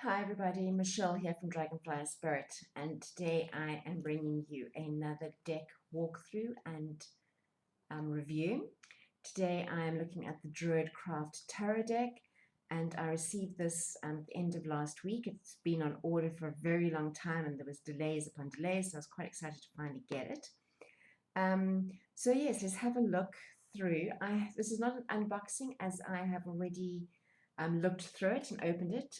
Hi everybody, Michelle here from Dragonfly Spirit, and today I am bringing you another deck walkthrough and review. Today I am looking at the Druidcraft Tarot deck, and I received this at the end of last week. It's been on order for a very long time and there was delays upon delays, so I was quite excited to finally get it. So yes, let's have a look through. This is not an unboxing as I have already looked through it and opened it.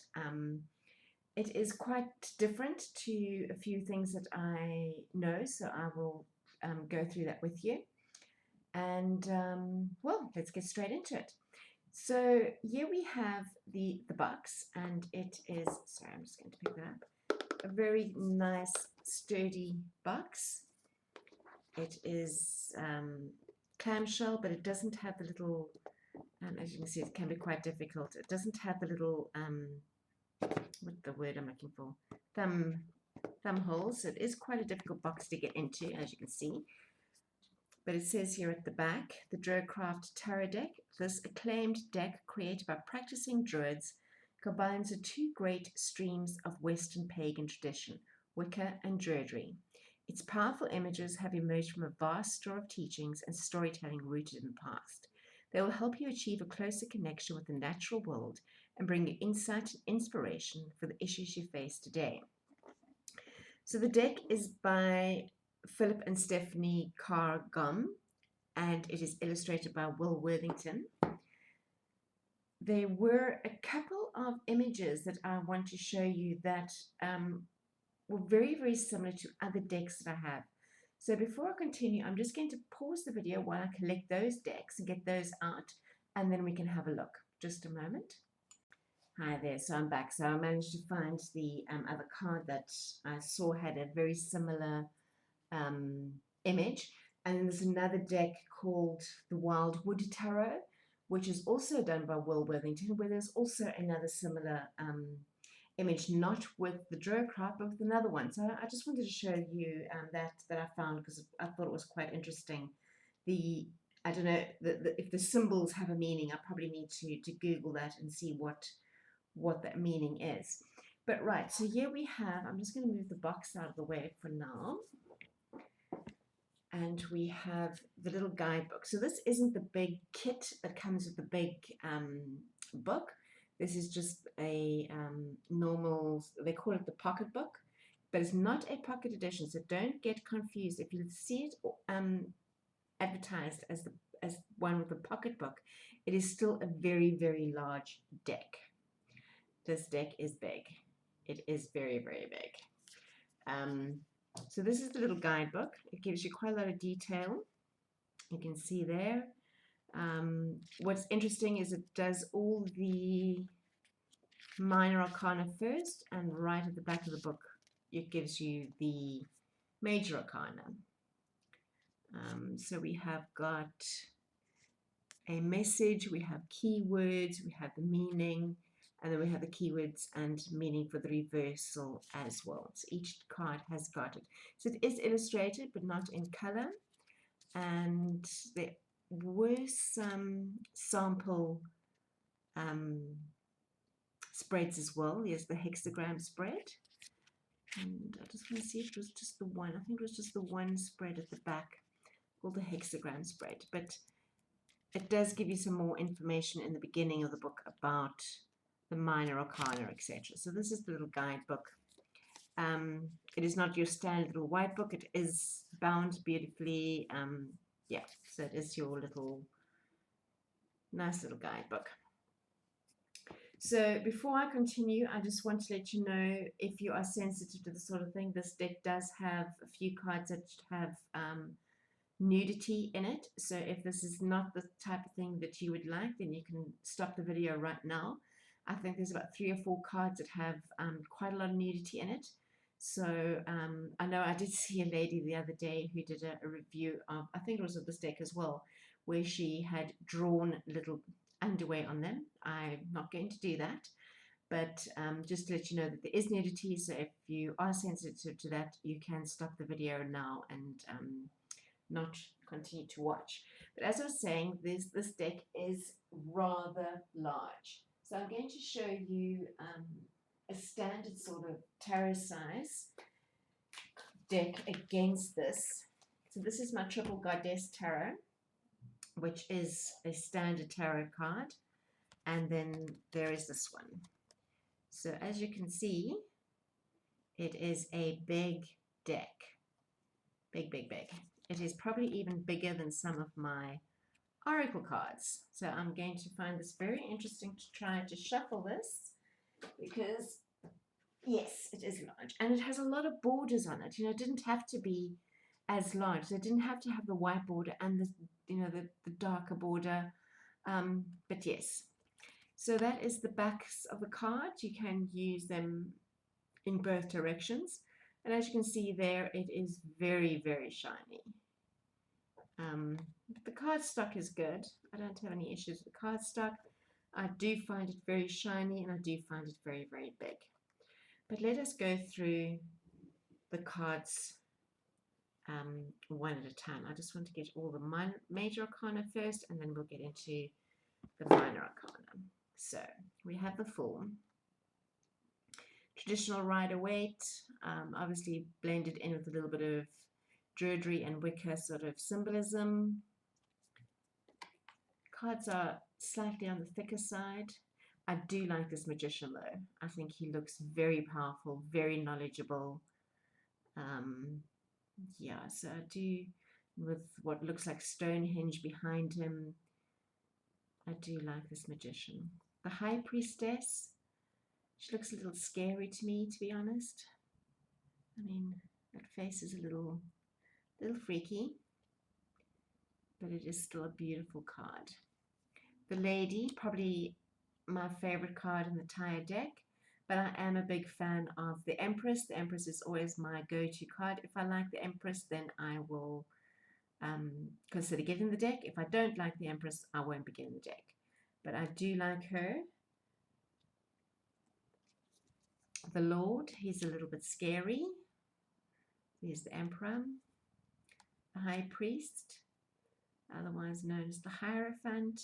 It is quite different to a few things that I know, so I will go through that with you. And well, let's get straight into it. So here we have the box, and it is, sorry, I'm just going to pick that up, a very nice sturdy box. It is clamshell, but it doesn't have the little, as you can see, it can be quite difficult. It doesn't have the little what's the word I'm looking for? Thumb holes. It is quite a difficult box to get into, as you can see. But it says here at the back, the Druidcraft Tarot deck. This acclaimed deck created by practicing druids combines the two great streams of Western pagan tradition, Wicca and Druidry. Its powerful images have emerged from a vast store of teachings and storytelling rooted in the past. They will help you achieve a closer connection with the natural world and bring you insight and inspiration for the issues you face today. So the deck is by Philip and Stephanie Carr-Gum, and it is illustrated by Will Worthington. There were a couple of images that I want to show you that were very, very similar to other decks that I have. So before I continue, I'm just going to pause the video while I collect those decks and get those out, and then we can have a look. Just a moment. Hi there, so I'm back. So I managed to find the other card that I saw had a very similar image. And then there's another deck called the Wildwood Tarot, which is also done by Will Worthington, where there's also another similar image, not with the Druidcraft, but with another one. So I just wanted to show you that I found because I thought it was quite interesting. I don't know if the symbols have a meaning. I probably need to Google that and see what that meaning is. But right, so here we have, I'm just going to move the box out of the way for now. And we have the little guidebook. So this isn't the big kit that comes with the big book. This is just a normal, they call it the pocket book, but it's not a pocket edition. So don't get confused. If you see it advertised as one with a pocket book, it is still a very, very large deck. This deck is big. It is very, very big. So this is the little guidebook. It gives you quite a lot of detail. You can see there. What's interesting is it does all the minor arcana first, and right at the back of the book it gives you the major arcana. So we have got a message, we have keywords, we have the meaning, and then we have the keywords and meaning for the reversal as well. So each card has got it. So it is illustrated, but not in color. And there were some sample spreads as well. Here's the hexagram spread. And I just want to see if it was just the one. I think it was just the one spread at the back called the hexagram spread. But it does give you some more information in the beginning of the book about the minor arcana, etc. So this is the little guidebook. It is not your standard little white book. It is bound beautifully. Yeah, so it is your little nice little guidebook. So before I continue, I just want to let you know, if you are sensitive to this sort of thing, this deck does have a few cards that have nudity in it. So if this is not the type of thing that you would like, then you can stop the video right now. I think there's about 3 or 4 cards that have quite a lot of nudity in it. So I know I did see a lady the other day who did a review of, I think it was of this deck as well, where she had drawn little underwear on them. I'm not going to do that, but just to let you know that there is nudity. So if you are sensitive to that, you can stop the video now and not continue to watch. But as I was saying, this deck is rather large. So I'm going to show you a standard sort of tarot size deck against this. So this is my Triple Goddess Tarot, which is a standard tarot card. And then there is this one. So as you can see, it is a big deck. Big, big, big. It is probably even bigger than some of my oracle cards. So I'm going to find this very interesting to try to shuffle this, because yes, it is large and it has a lot of borders on it. You know, it didn't have to be as large. So it didn't have to have the white border and the, you know, the darker border. But yes, so that is the backs of the card. You can use them in both directions. And as you can see there, it is very, very shiny. The cardstock is good. I don't have any issues with the cardstock. I do find it very shiny and I do find it very, very big. But let us go through the cards one at a time. I just want to get all the major arcana first, and then we'll get into the minor arcana. So we have the Fool. Traditional Rider-Waite, obviously blended in with a little bit of Druidry and Wicca sort of symbolism. Cards are slightly on the thicker side. I do like this Magician though. I think he looks very powerful, very knowledgeable. Yeah, so I do, with what looks like Stonehenge behind him, I do like this Magician. The High Priestess, she looks a little scary to me, to be honest. I mean, that face is a little freaky, but it is still a beautiful card. The Lady, probably my favorite card in the entire deck, but I am a big fan of the Empress. The Empress is always my go-to card. If I like the Empress, then I will consider getting the deck. If I don't like the Empress, I won't be getting the deck. But I do like her. The Lord, he's a little bit scary. Here's the Emperor. The High Priest, otherwise known as the Hierophant.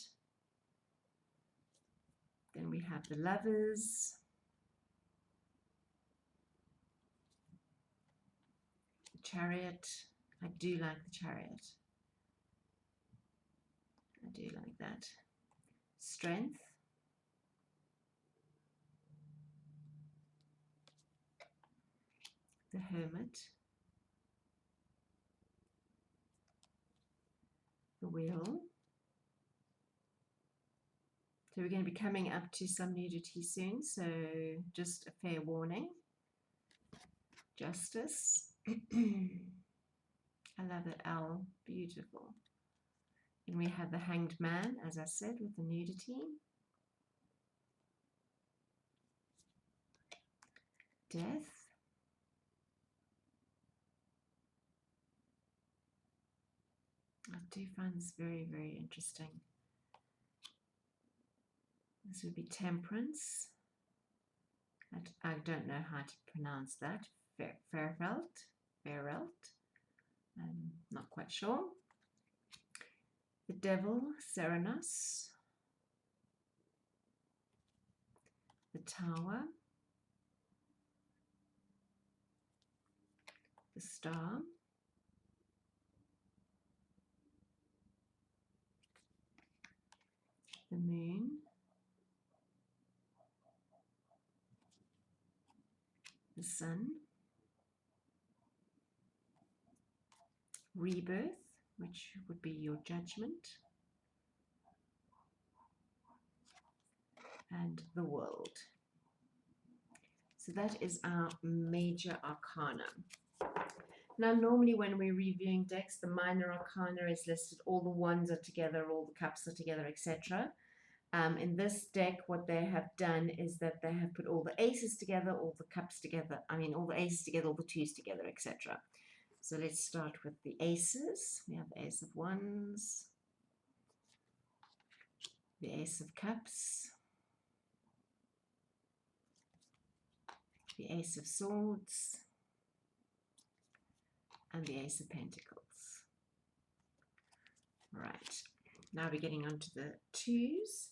Then we have the Lovers. The Chariot. I do like the Chariot. I do like that. Strength. The Hermit. The Wheel. So we're going to be coming up to some nudity soon, so just a fair warning. Justice. I love that owl, beautiful. And we have the Hanged Man, as I said, with the nudity. Death. I do find this very, very interesting. This would be Temperance. I don't know how to pronounce that. Fairvelt. I'm not quite sure. The Devil, Serenos. The Tower. The Star. The Moon. The Sun. Rebirth, which would be your judgment. And the World. So that is our major arcana. Now, normally when we're reviewing decks, the minor arcana is listed, all the wands are together, all the cups are together, etc. In this deck, what they have done is that they have put all the aces together, all the cups together, all the aces together, all the twos together, etc. So let's start with the aces. We have the Ace of Wands, the Ace of Cups, the Ace of Swords, and the Ace of Pentacles. Right, now we're getting onto the twos.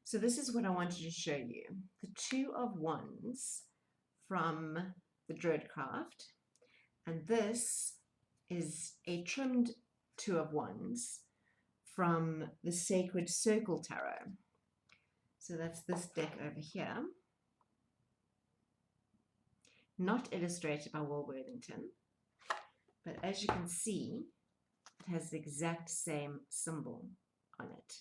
So this is what I wanted to show you. The Two of Wands from the Druidcraft, and this is a trimmed Two of Wands from the Sacred Circle Tarot. So that's this deck over here. Not illustrated by Will Worthington, but as you can see, it has the exact same symbol on it.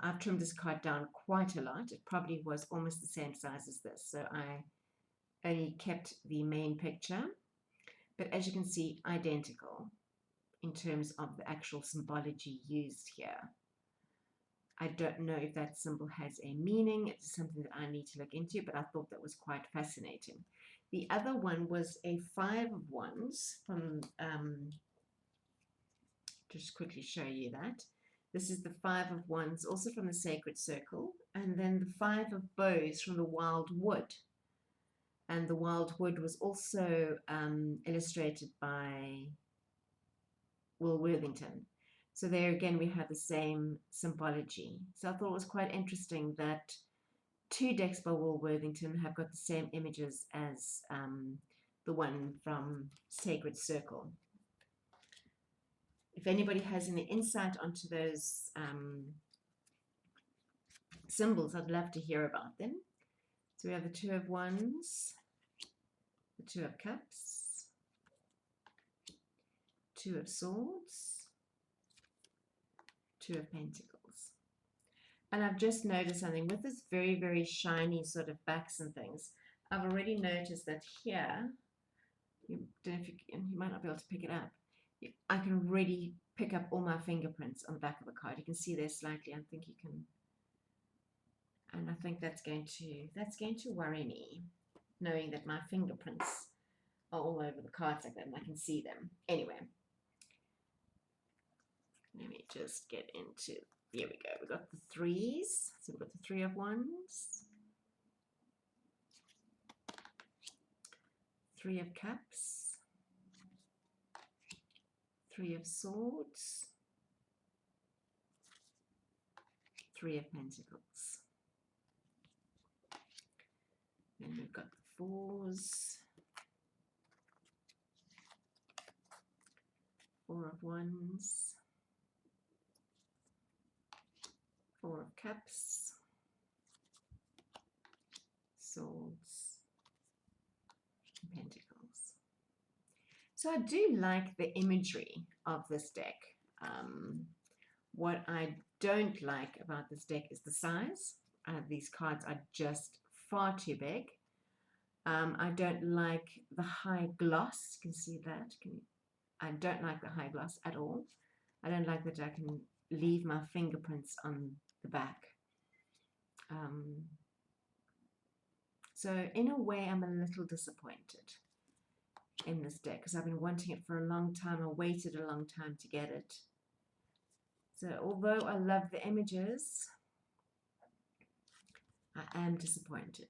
I've trimmed this card down quite a lot. It probably was almost the same size as this, so I only kept the main picture. But as you can see, identical in terms of the actual symbology used here. I don't know if that symbol has a meaning. It's something that I need to look into, but I thought that was quite fascinating. The other one was a Five of Wands from, just quickly show you that. This is the Five of Wands, also from the Sacred Circle, and then the Five of Bows from the Wild Wood. And the Wild Wood was also illustrated by Will Worthington. So there again, we have the same symbology. So I thought it was quite interesting that two decks by Will Worthington have got the same images as the one from Sacred Circle. If anybody has any insight onto those symbols, I'd love to hear about them. So we have the Two of Wands, the Two of Cups, Two of Swords, Two of Pentacles. And I've just noticed something with this very, very shiny sort of backs and things. I've already noticed that here, you might not be able to pick it up. I can really pick up all my fingerprints on the back of the card. You can see there slightly. I think you can, and I think that's going to worry me, knowing that my fingerprints are all over the cards like that, and I can see them. Anyway, let me just get into. Here we go. We've got the threes. So we've got the Three of Wands, Three of Cups, Three of Swords, Three of Pentacles. Then we've got the fours, Four of Wands, Four of Cups, Swords, and Pentacles. So I do like the imagery of this deck. What I don't like about this deck is the size. These cards are just far too big. I don't like the high gloss. You can see that. I don't like the high gloss at all. I don't like that I can leave my fingerprints on the back. So in a way, I'm a little disappointed in this deck because I've been wanting it for a long time. I waited a long time to get it. So although I love the images, I am disappointed.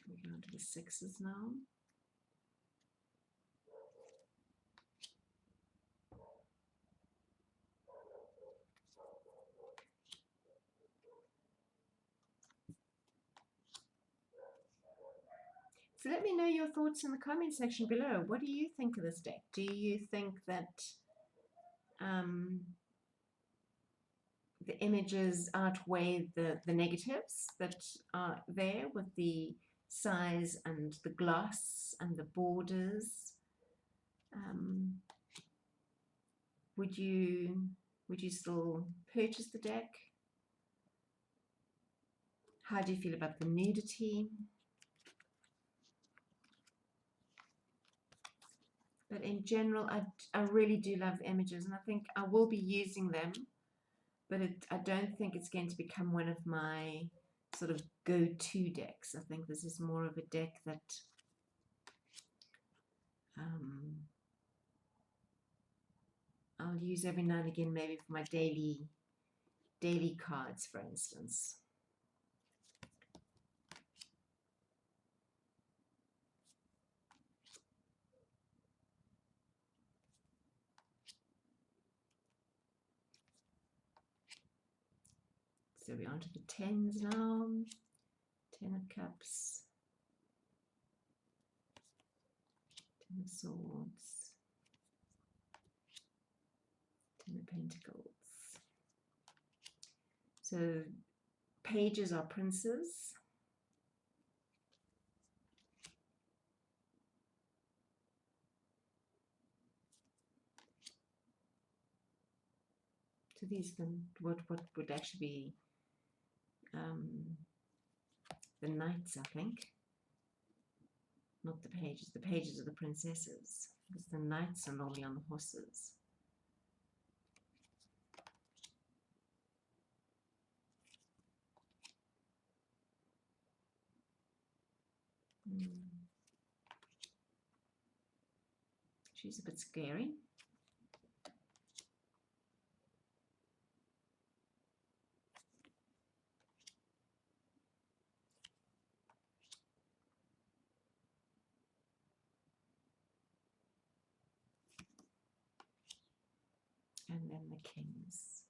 We go on to the sixes now. So let me know your thoughts in the comment section below. What do you think of this deck? Do you think that the images outweigh the negatives that are there with the size and the gloss and the borders? Would you still purchase the deck? How do you feel about the nudity? But in general, I really do love the images, and I think I will be using them, but I don't think it's going to become one of my sort of go-to decks. I think this is more of a deck that I'll use every now and again, maybe for my daily cards, for instance. So we're on to the tens now. 10 of Cups, 10 of Swords, 10 of Pentacles. So pages are princes. So these then what would actually be the knights, I think. Not the pages. The pages are the princesses, because the knights are normally on the horses. She's a bit scary. And then the kings.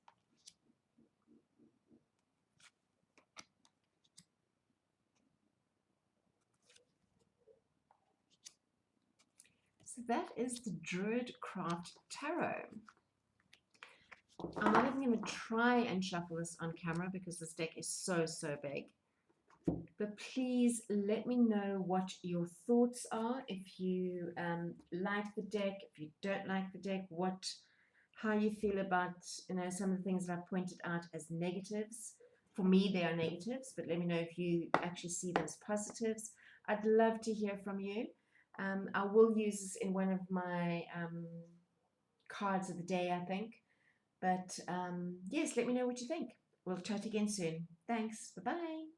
So that is the Druidcraft Tarot. I'm not even going to try and shuffle this on camera because this deck is so big. But please let me know what your thoughts are. If you like the deck, if you don't like the deck, how you feel about some of the things that I pointed out as negatives. For me, they are negatives, but let me know if you actually see them as positives. I'd love to hear from you. I will use this in one of my cards of the day, I think. But yes, let me know what you think. We'll chat again soon. Thanks. Bye-bye.